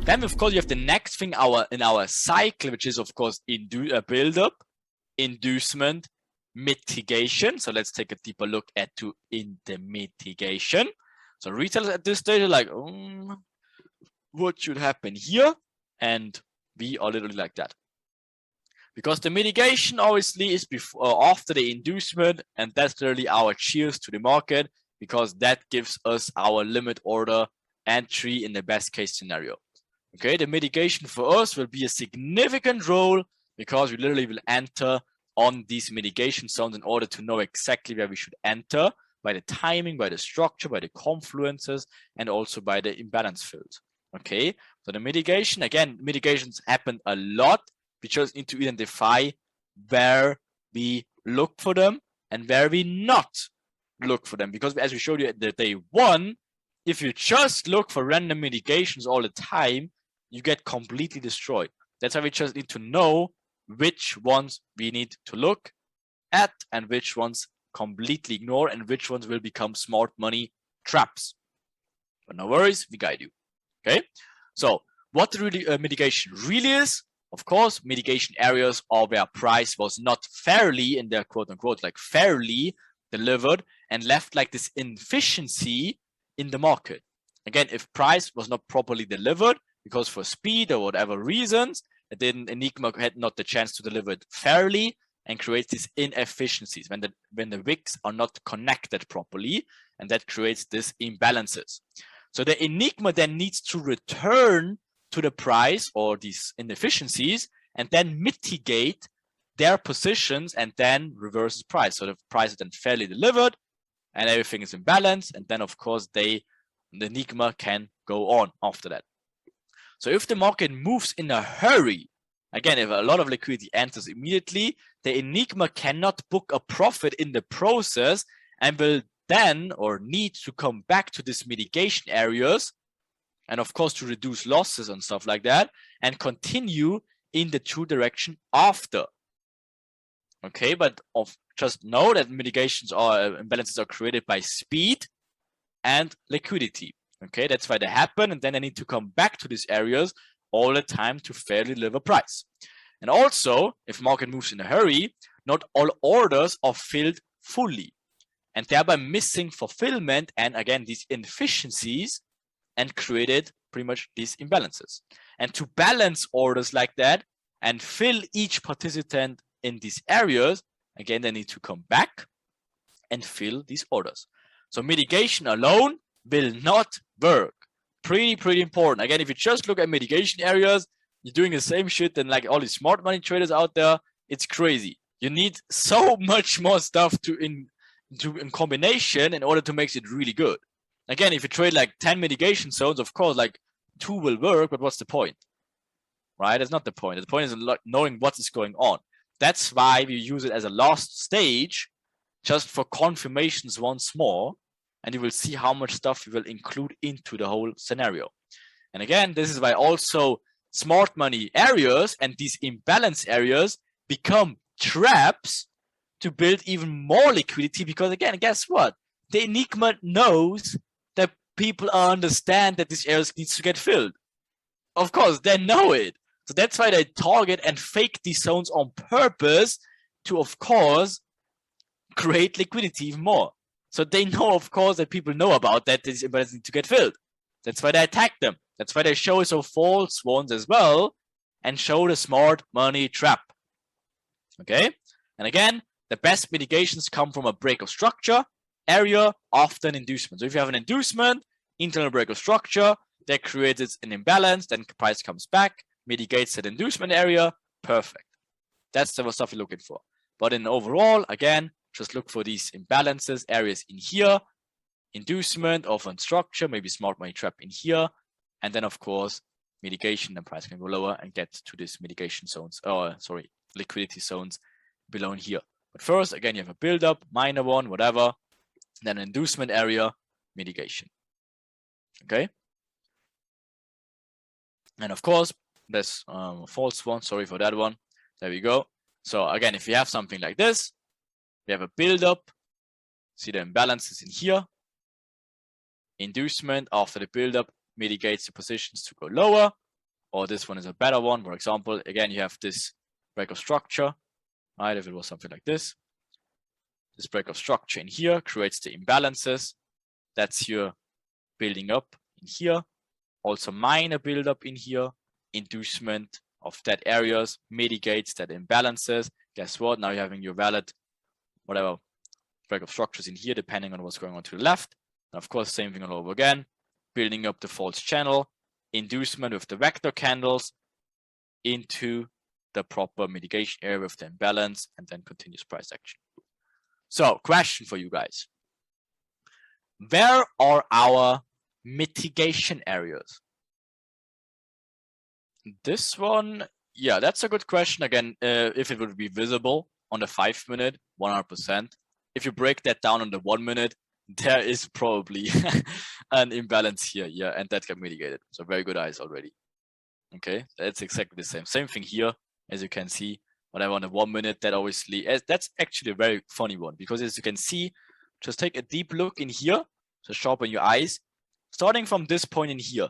Then of course you have the next thing in our cycle, which is of course build-up, inducement, mitigation. So let's take a deeper look in the mitigation. So retailers at this stage are like, what should happen here? And we are literally like that. Because the mitigation obviously is before after the inducement, and that's literally our cheers to the market, because that gives us our limit order entry in the best case scenario. Okay, the mitigation for us will be a significant role because we literally will enter on these mitigation zones in order to know exactly where we should enter by the timing, by the structure, by the confluences, and also by the imbalance fields. Okay, so the mitigation, again, mitigations happen a lot. We just need to identify where we look for them and where we not look for them. Because as we showed you at the day one, if you just look for random mitigations all the time, you get completely destroyed. That's why we just need to know which ones we need to look at and which ones completely ignore and which ones will become smart money traps. But no worries, we guide you. Okay, so what the mitigation really is, of course, mitigation areas are where price was not fairly, in their quote unquote, like fairly delivered and left like this inefficiency in the market. Again, if price was not properly delivered because for speed or whatever reasons, then Enigma had not the chance to deliver it fairly and creates these inefficiencies when the wicks are not connected properly, and that creates these imbalances. So the Enigma then needs to return to the price or these inefficiencies and then mitigate their positions and then reverses price. So the price is then fairly delivered and everything is in balance, and then of course the Enigma can go on after that. So if the market moves in a hurry, again, if a lot of liquidity enters immediately, the Enigma cannot book a profit in the process and will then or need to come back to these mitigation areas and of course to reduce losses and stuff like that and continue in the true direction after. Okay, but just know that mitigations or imbalances are created by speed and liquidity. Okay, that's why they happen, and then they need to come back to these areas all the time to fairly deliver price. And also, if market moves in a hurry, not all orders are filled fully, and thereby missing fulfillment and again these inefficiencies, and created pretty much these imbalances. And to balance orders like that and fill each participant in these areas, again they need to come back and fill these orders. So mitigation alone will not work. Pretty important. Again, if you just look at mitigation areas, you're doing the same shit than like all these smart money traders out there. It's crazy. You need so much more stuff in combination in order to make it really good. Again, if you trade like 10 mitigation zones, of course, like 2 will work, but what's the point? Right? That's not the point. The point is knowing what is going on. That's why we use it as a last stage, just for confirmations once more, and you will see how much stuff you will include into the whole scenario. And again, this is why also smart money areas and these imbalance areas become traps to build even more liquidity, because again, guess what? The Enigma knows that people understand that this area needs to get filled. Of course, they know it. So that's why they target and fake these zones on purpose to, of course, create liquidity even more. So they know, of course, that people know about that these imbalances need to get filled. That's why they attack them. That's why they show so false ones as well and show the smart money trap. Okay? And again, the best mitigations come from a break of structure area after an inducement. So if you have an inducement, internal break of structure, that creates an imbalance, then price comes back, mitigates that inducement area, perfect. That's the stuff you're looking for. But in overall, again, just look for these imbalances, areas in here, inducement of a structure, maybe smart money trap in here, and then of course, mitigation, and price can go lower and get to these mitigation zones, liquidity zones below in here. But first, again, you have a build-up, minor one, whatever, then an inducement area, mitigation. Okay? And of course, there's a false one, sorry for that one. There we go. So again, if you have something like this, we have a build-up, see the imbalances in here, inducement after the build-up mitigates the positions to go lower, or this one is a better one. For example, again, you have this break of structure, right? If it was something like this break of structure in here creates the imbalances. That's your building up in here. Also minor buildup in here. Inducement of that areas mitigates that imbalances. Guess what? Now you're having your valid, whatever, break of structures in here, depending on what's going on to the left. And of course, same thing all over again. Building up the false channel, inducement with the vector candles into the proper mitigation area with the imbalance, and then continuous price action. So, question for you guys. Where are our mitigation areas? This one, yeah, that's a good question. Again, if it would be visible on the 5 minute, 100%. If you break that down on the 1 minute, there is probably an imbalance here, yeah, and that got mitigated. So very good eyes already. Okay, that's exactly the same. Same thing here, as you can see. Whatever on the 1 minute, that obviously, that's actually a very funny one, because as you can see, just take a deep look in here, so sharpen your eyes. Starting from this point in here,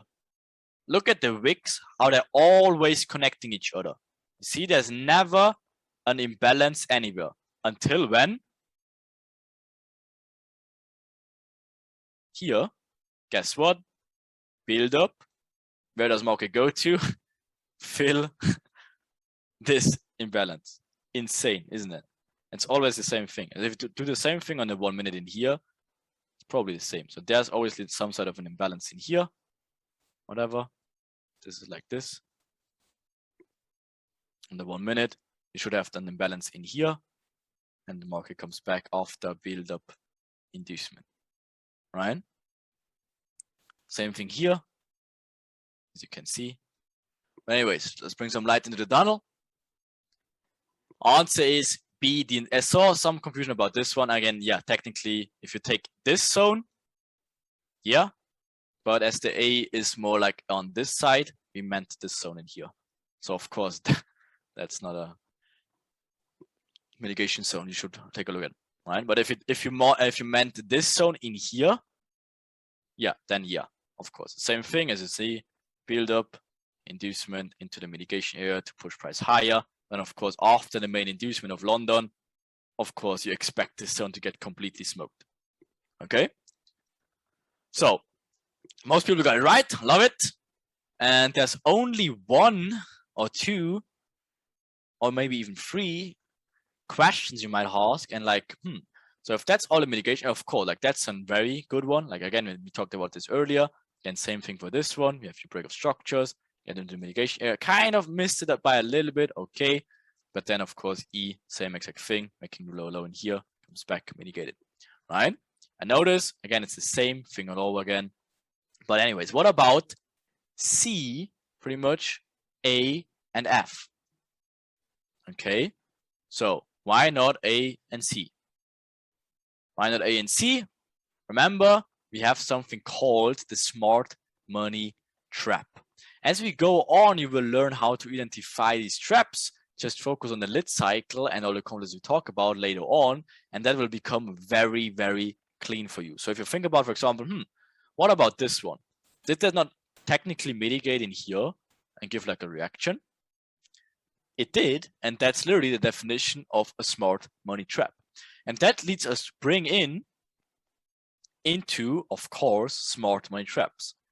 look at the wicks, how they're always connecting each other. You see, there's never an imbalance anywhere. Until when? Here, guess what? Build up. Where does market go to? Fill this imbalance. Insane, isn't it? It's always the same thing. And if you do the same thing on the 1 minute in here, it's probably the same. So there's obviously some sort of an imbalance in here. Whatever. This is like this. On the 1 minute, you should have an imbalance in here. And the market comes back after build up inducement. Right? Same thing here, as you can see. But anyways, let's bring some light into the tunnel. Answer is B. I saw some confusion about this one. Again, yeah, technically, if you take this zone, yeah, but as the A is more like on this side, we meant this zone in here. So of course, that's not a mitigation zone. You should take a look at, right? But if you meant this zone in here, yeah, then yeah, of course, same thing as you see, build up, inducement into the mitigation area to push price higher. And of course, after the main inducement of London, of course, you expect this zone to get completely smoked. Okay. So most people got it right. Love it. And there's only 1 or 2 or maybe even 3 questions you might ask. And like, so if that's all the mitigation, of course, like that's a very good one. Like again, we talked about this earlier. Again, same thing for this one. We have your break of structures, get into the mitigation area. Kind of missed it up by a little bit, okay. But then of course, E, same exact thing, making low in here, comes back mitigated, right? And notice, again, it's the same thing all over again. But anyways, what about C, pretty much A and F? Okay, so why not A and C? Why not A and C? Remember, we have something called the smart money trap. As we go on, you will learn how to identify these traps. Just focus on the lit cycle and all the concepts we talk about later on, and that will become very, very clean for you. So if you think about, for example, what about this one? Did that not technically mitigate in here and give like a reaction? It did, and that's literally the definition of a smart money trap. And that leads us to bring into, of course, smart money traps.